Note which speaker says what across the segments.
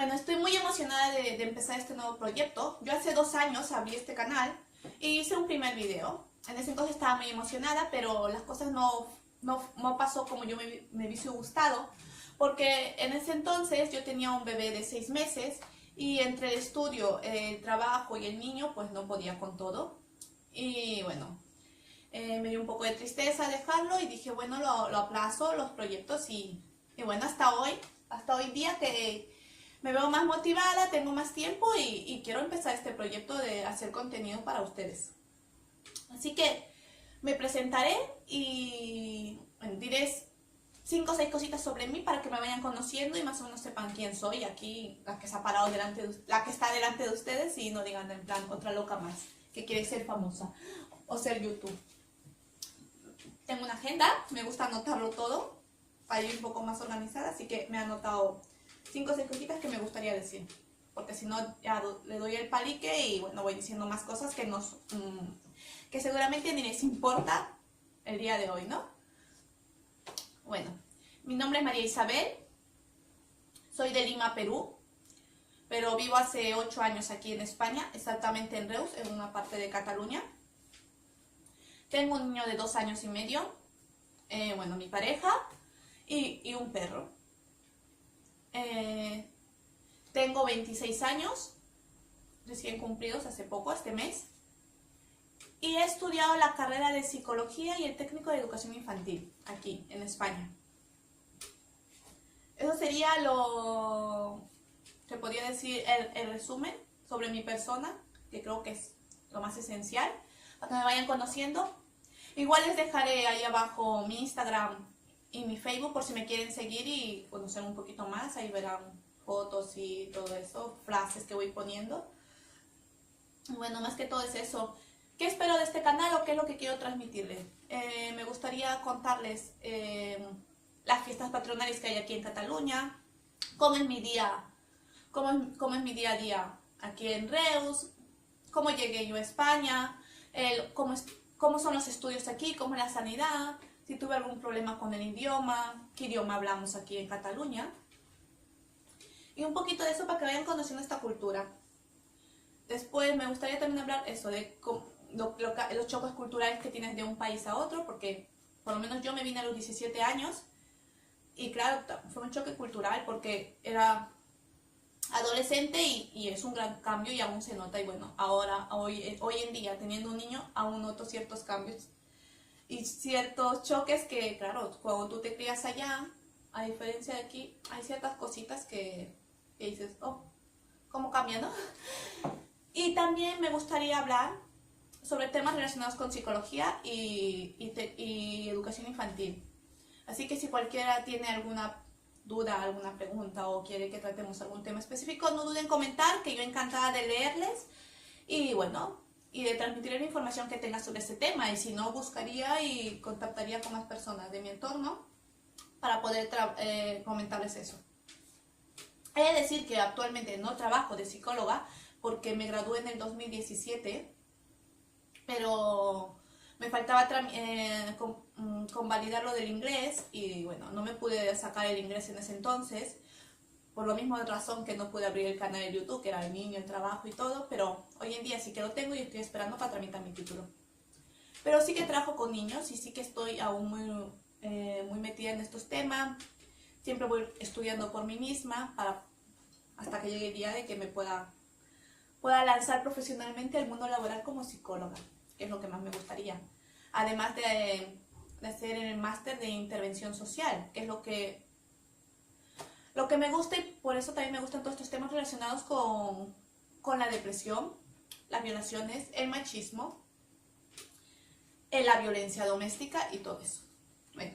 Speaker 1: Bueno, estoy muy emocionada de empezar este nuevo proyecto. Yo hace 2 años abrí este canal y hice un primer video. En ese entonces estaba muy emocionada, pero las cosas no pasó como yo me hubiese gustado, porque en ese entonces yo tenía un bebé de 6 meses y entre el estudio, el trabajo y el niño, pues no podía con todo. Y bueno, me dio un poco de tristeza dejarlo y dije, bueno, lo aplazo los proyectos y bueno, hasta hoy día que me veo más motivada, tengo más tiempo y quiero empezar este proyecto de hacer contenido para ustedes. Así que me presentaré y bueno, diré 5 o 6 cositas sobre mí para que me vayan conociendo y más o menos sepan quién soy. Aquí la que se ha parado la que está delante de ustedes y no digan en plan otra loca más que quiere ser famosa o ser YouTube. Tengo una agenda, me gusta anotarlo todo para ir un poco más organizada, así que me he anotado 5 o 6 cositas que me gustaría decir, porque si no ya le doy el palique y bueno, voy diciendo más cosas que seguramente ni les importa el día de hoy, ¿no? Bueno, mi nombre es María Isabel, soy de Lima, Perú, pero vivo hace 8 años aquí en España, exactamente en Reus, en una parte de Cataluña. Tengo un niño de 2 años y medio, bueno, mi pareja y un perro. Tengo 26 años, recién cumplidos hace poco, este mes. Y he estudiado la carrera de Psicología y el técnico de Educación Infantil, aquí, en España. Eso sería se podría decir, el resumen sobre mi persona, que creo que es lo más esencial, para que me vayan conociendo. Igual les dejaré ahí abajo mi Instagram y mi Facebook por si me quieren seguir y conocer un poquito más. Ahí verán fotos y todo eso, frases que voy poniendo. Bueno, más que todo es eso. ¿Qué espero de este canal o qué es lo que quiero transmitirles? Me gustaría contarles las fiestas patronales que hay aquí en Cataluña, cómo es mi día, cómo es mi día a día aquí en Reus, cómo llegué yo a España, cómo son los estudios aquí, cómo es la sanidad, si tuve algún problema con el idioma, qué idioma hablamos aquí en Cataluña. Y un poquito de eso para que vayan conociendo esta cultura. Después me gustaría también hablar eso de los choques culturales que tienes de un país a otro, porque por lo menos yo me vine a los 17 años y claro, fue un choque cultural porque era adolescente y es un gran cambio y aún se nota. Y bueno, hoy en día, teniendo un niño, aún noto ciertos cambios y ciertos choques que, claro, cuando tú te crías allá, a diferencia de aquí, hay ciertas cositas que dices, oh, ¿cómo cambia, no? Y también me gustaría hablar sobre temas relacionados con psicología y educación infantil. Así que si cualquiera tiene alguna duda, alguna pregunta o quiere que tratemos algún tema específico, no duden en comentar, que yo encantada de leerles y bueno, y de transmitir la información que tenga sobre este tema. Y si no, buscaría y contactaría con más personas de mi entorno para poder comentarles eso. He de decir que actualmente no trabajo de psicóloga porque me gradué en el 2017, pero me faltaba convalidar lo del inglés y bueno, no me pude sacar el inglés en ese entonces, por lo mismo de razón que no pude abrir el canal de YouTube, que era el niño, el trabajo y todo, pero hoy en día sí que lo tengo y estoy esperando para tramitar mi título. Pero sí que trabajo con niños y sí que estoy aún muy metida en estos temas. Siempre voy estudiando por mí misma hasta que llegue el día de que me pueda lanzar profesionalmente al mundo laboral como psicóloga, que es lo que más me gustaría. Además de hacer el máster de intervención social, que es lo que me gusta y por eso también me gustan todos estos temas relacionados con la depresión, las violaciones, el machismo, la violencia doméstica y todo eso. Bueno,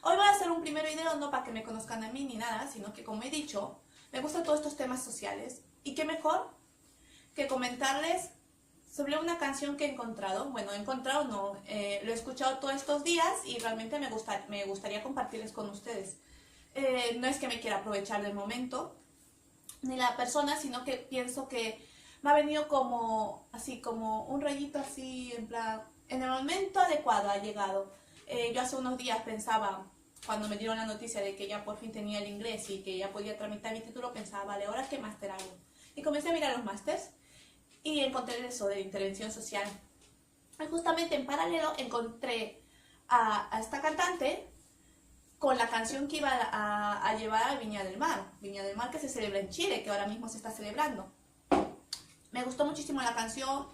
Speaker 1: hoy voy a hacer un primer video no para que me conozcan a mí ni nada, sino que como he dicho, me gustan todos estos temas sociales y qué mejor que comentarles sobre una canción que he encontrado. Bueno, lo he escuchado todos estos días y realmente me gustaría compartirles con ustedes. No es que me quiera aprovechar del momento ni la persona, sino que pienso que me ha venido como un rayito así, en plan, en el momento adecuado ha llegado. Yo hace unos días pensaba cuando me dieron la noticia de que ya por fin tenía el inglés y que ya podía tramitar mi título, pensaba, vale, ¿ahora qué máster hago? Y comencé a mirar los másters y encontré eso de intervención social. Y justamente en paralelo encontré a esta cantante con la canción que iba a llevar a Viña del Mar. Viña del Mar que se celebra en Chile, que ahora mismo se está celebrando. Me gustó muchísimo la canción,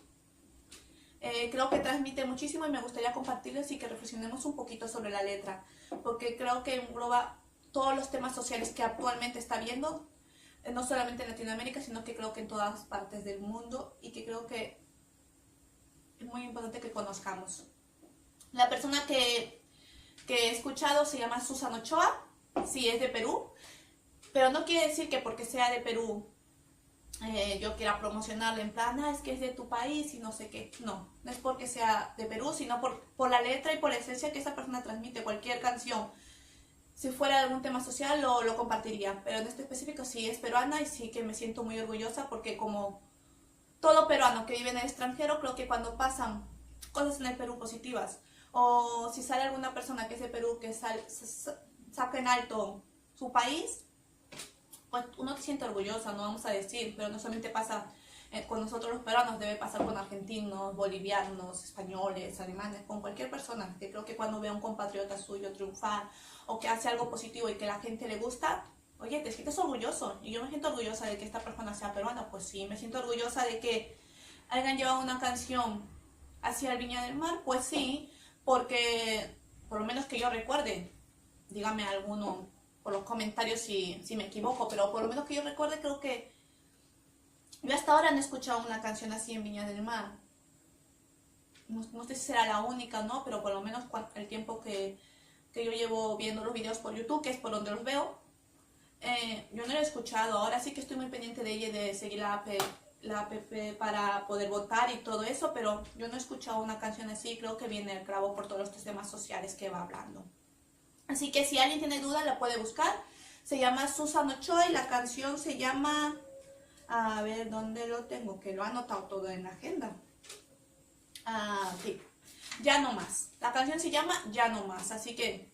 Speaker 1: creo que transmite muchísimo y me gustaría compartirles y que reflexionemos un poquito sobre la letra, porque creo que engloba todos los temas sociales que actualmente está viendo, no solamente en Latinoamérica, sino que creo que en todas partes del mundo y que creo que es muy importante que conozcamos. La persona que he escuchado se llama Susana Ochoa, sí, es de Perú, pero no quiere decir que porque sea de Perú yo quiera promocionarle en plan, es que es de tu país y no sé qué. No, no es porque sea de Perú, sino por la letra y por la esencia que esa persona transmite. Cualquier canción, si fuera de algún tema social, lo compartiría, pero en este específico sí es peruana y sí que me siento muy orgullosa porque como todo peruano que vive en el extranjero, creo que cuando pasan cosas en el Perú positivas, o si sale alguna persona que es de Perú que saca en alto su país, pues uno se siente orgullosa, no vamos a decir, pero no solamente pasa con nosotros los peruanos, debe pasar con argentinos, bolivianos, españoles, alemanes, con cualquier persona, que creo que cuando ve a un compatriota suyo triunfar, o que hace algo positivo y que a la gente le gusta, oye, te sientes orgulloso, y yo me siento orgullosa de que esta persona sea peruana, pues sí, me siento orgullosa de que hayan llevado una canción hacia el Viña del Mar, pues sí, porque por lo menos que yo recuerde, dígame alguno por los comentarios si me equivoco, pero por lo menos que yo recuerde, creo que yo hasta ahora no he escuchado una canción así en Viña del Mar. No sé si será la única, ¿no? Pero por lo menos el tiempo que yo llevo viendo los videos por YouTube, que es por donde los veo, yo no lo he escuchado. Ahora sí que estoy muy pendiente de ella y de seguir la app para poder votar y todo eso, pero yo no he escuchado una canción así. Creo que viene el clavo por todos los temas sociales que va hablando. Así que si alguien tiene duda la puede buscar. Se llama Susana Ochoa y la canción se llama... A ver, ¿dónde lo tengo? Que lo he anotado todo en la agenda. Sí. Ya no más. La canción se llama Ya no más. Así que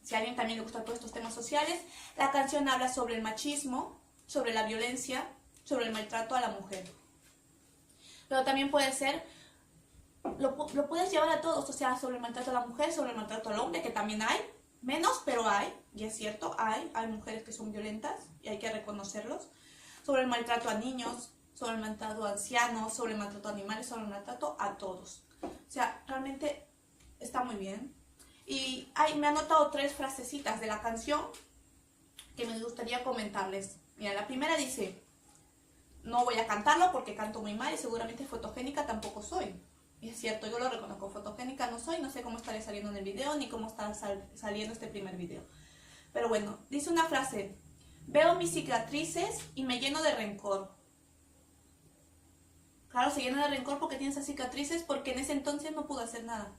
Speaker 1: si a alguien también le gustan todos estos temas sociales, la canción habla sobre el machismo, sobre la violencia, sobre el maltrato a la mujer. Pero también puede ser... Lo puedes llevar a todos, o sea, sobre el maltrato a la mujer, sobre el maltrato al hombre, que también hay. Menos, pero hay, y es cierto, hay mujeres que son violentas y hay que reconocerlos. Sobre el maltrato a niños, sobre el maltrato a ancianos, sobre el maltrato a animales, sobre el maltrato a todos. O sea, realmente está muy bien. Y me han anotado 3 frasecitas de la canción que me gustaría comentarles. Mira, la primera dice, no voy a cantarlo porque canto muy mal y seguramente fotogénica tampoco soy. Y es cierto, yo lo reconozco, fotogénica no soy, no sé cómo estaré saliendo en el video ni cómo estará saliendo este primer video. Pero bueno, dice una frase, veo mis cicatrices y me lleno de rencor. Claro, se llena de rencor porque tiene esas cicatrices porque en ese entonces no pudo hacer nada.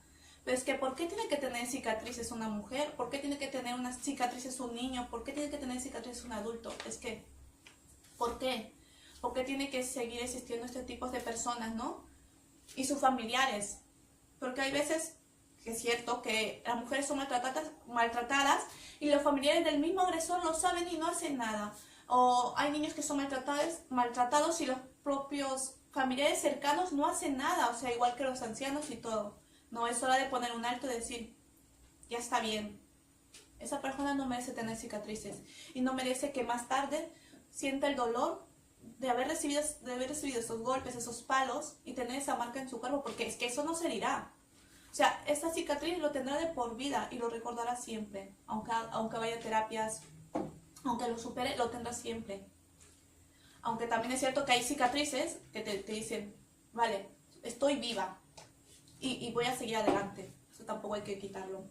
Speaker 1: Pero es que, ¿por qué tiene que tener cicatrices una mujer? ¿Por qué tiene que tener unas cicatrices un niño? ¿Por qué tiene que tener cicatrices un adulto? Es que, ¿por qué? ¿Por qué tiene que seguir existiendo este tipo de personas, no? Y sus familiares, porque hay veces que es cierto que las mujeres son maltratadas y los familiares del mismo agresor lo saben y no hacen nada, o hay niños que son maltratados y los propios familiares cercanos no hacen nada, o sea, igual que los ancianos y todo. No, es hora de poner un alto y decir, ya está bien, esa persona no merece tener cicatrices y no merece que más tarde sienta el dolor de haber recibido esos golpes, esos palos y tener esa marca en su cuerpo, porque es que eso no se irá. O sea, esta cicatriz lo tendrá de por vida y lo recordará siempre, aunque vaya a terapias, aunque lo supere, lo tendrá siempre. Aunque también es cierto que hay cicatrices que te dicen, vale, estoy viva y voy a seguir adelante. Eso tampoco hay que quitarlo.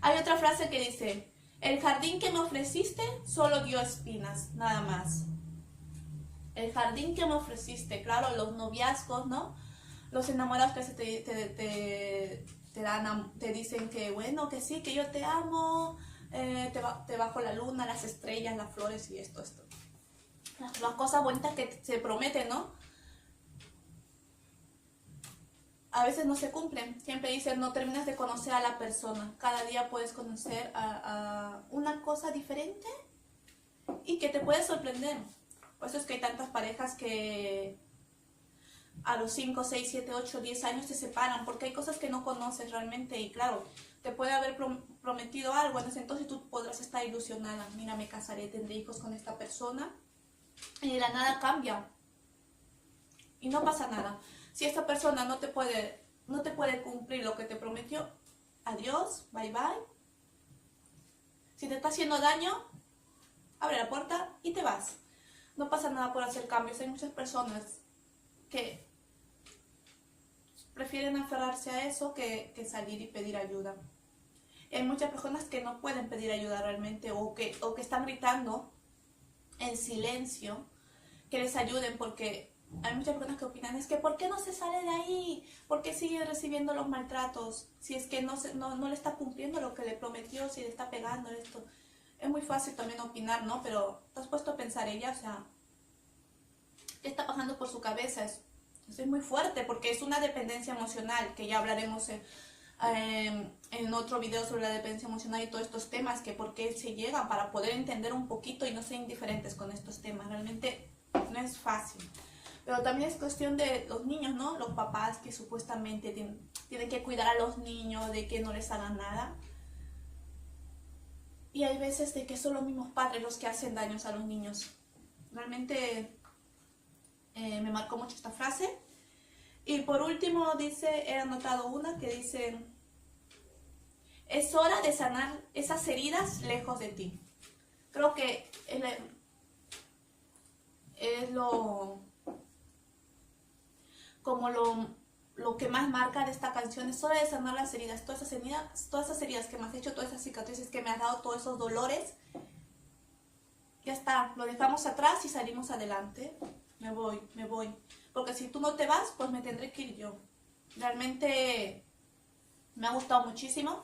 Speaker 1: Hay otra frase que dice, el jardín que me ofreciste solo dio espinas, nada más. El jardín que me ofreciste, claro, los noviazgos, ¿no? Los enamorados que te dicen que bueno, que sí, que yo te amo, te bajo la luna, las estrellas, las flores y esto. Las cosas bonitas que se prometen, ¿no? a veces no se cumplen. Siempre dicen, no terminas de conocer a la persona. Cada día puedes conocer a una cosa diferente y que te puede sorprender. Por eso es que hay tantas parejas que a los 5, 6, 7, 8, 10 años se separan, porque hay cosas que no conoces realmente y claro, te puede haber prometido algo, en ese entonces tú podrás estar ilusionada, mira, me casaré, tendré hijos con esta persona, y de la nada cambia, y no pasa nada. Si esta persona no te puede cumplir lo que te prometió, adiós, bye bye. Si te está haciendo daño, abre la puerta y te vas. No pasa nada por hacer cambios. Hay muchas personas que prefieren aferrarse a eso que salir y pedir ayuda. Hay muchas personas que no pueden pedir ayuda realmente o que están gritando en silencio que les ayuden, porque hay muchas personas que opinan, es que ¿por qué no se sale de ahí? ¿Por qué sigue recibiendo los maltratos? Si es que no le está cumpliendo lo que le prometió, si le está pegando esto. Es muy fácil también opinar, ¿no? Pero te has puesto a pensar ella, o sea, ¿qué está pasando por su cabeza? Es muy fuerte porque es una dependencia emocional, que ya hablaremos en otro video sobre la dependencia emocional y todos estos temas, que por qué se llegan, para poder entender un poquito y no ser indiferentes con estos temas. Realmente no es fácil. Pero también es cuestión de los niños, ¿no? Los papás que supuestamente tienen que cuidar a los niños, de que no les hagan nada. Y hay veces de que son los mismos padres los que hacen daños a los niños. Realmente me marcó mucho esta frase. Y por último he anotado una que dice, es hora de sanar esas heridas lejos de ti. Creo que es lo que más marca de esta canción. Es hora de sanar las heridas, todas esas heridas que me has hecho, todas esas cicatrices que me has dado, todos esos dolores. Ya está, lo dejamos atrás y salimos adelante. Me voy. Porque si tú no te vas, pues me tendré que ir yo. Realmente me ha gustado muchísimo.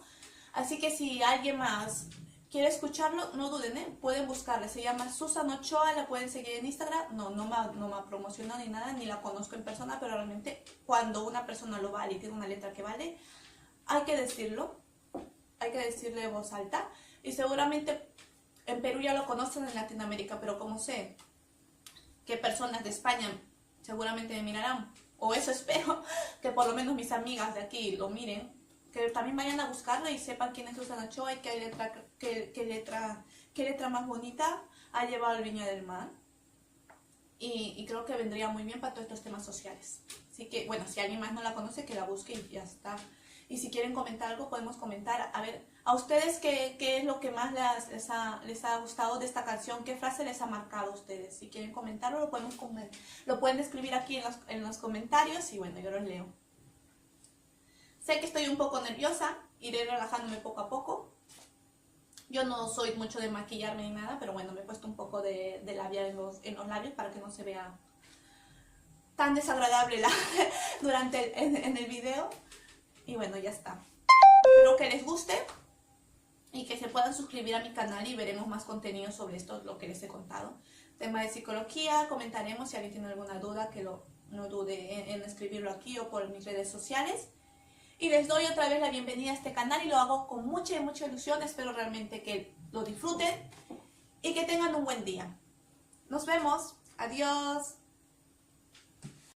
Speaker 1: Así que si alguien más quiere escucharlo, no duden, pueden buscarla. Se llama Susan Ochoa, la pueden seguir en Instagram. No me ha promocionado ni nada, ni la conozco en persona, pero realmente cuando una persona lo vale y tiene una letra que vale, hay que decirlo. Hay que decirle en voz alta. Y seguramente en Perú ya lo conocen, en Latinoamérica, pero como sé que personas de España seguramente me mirarán, o eso espero, que por lo menos mis amigas de aquí lo miren, que también vayan a buscarla y sepan quién es Susan Ochoa y qué letra más bonita ha llevado el Viña del Mar. Y creo que vendría muy bien para todos estos temas sociales. Así que, bueno, si alguien más no la conoce, que la busque y ya está. Y si quieren comentar algo, podemos comentar. A ver, a ustedes, ¿qué es lo que más les ha gustado de esta canción? ¿Qué frase les ha marcado a ustedes? Si quieren comentarlo, lo pueden escribir aquí en los comentarios y bueno, yo los leo. Sé que estoy un poco nerviosa, iré relajándome poco a poco. Yo no soy mucho de maquillarme ni nada, pero bueno, me he puesto un poco de labial en los labios para que no se vea tan desagradable en el video. Y bueno, ya está. Espero que les guste y que se puedan suscribir a mi canal y veremos más contenido sobre esto, lo que les he contado. Tema de psicología, comentaremos si alguien tiene alguna duda, que no dude en escribirlo aquí o por mis redes sociales. Y les doy otra vez la bienvenida a este canal y lo hago con mucha ilusión. Espero realmente que lo disfruten y que tengan un buen día. Nos vemos. Adiós.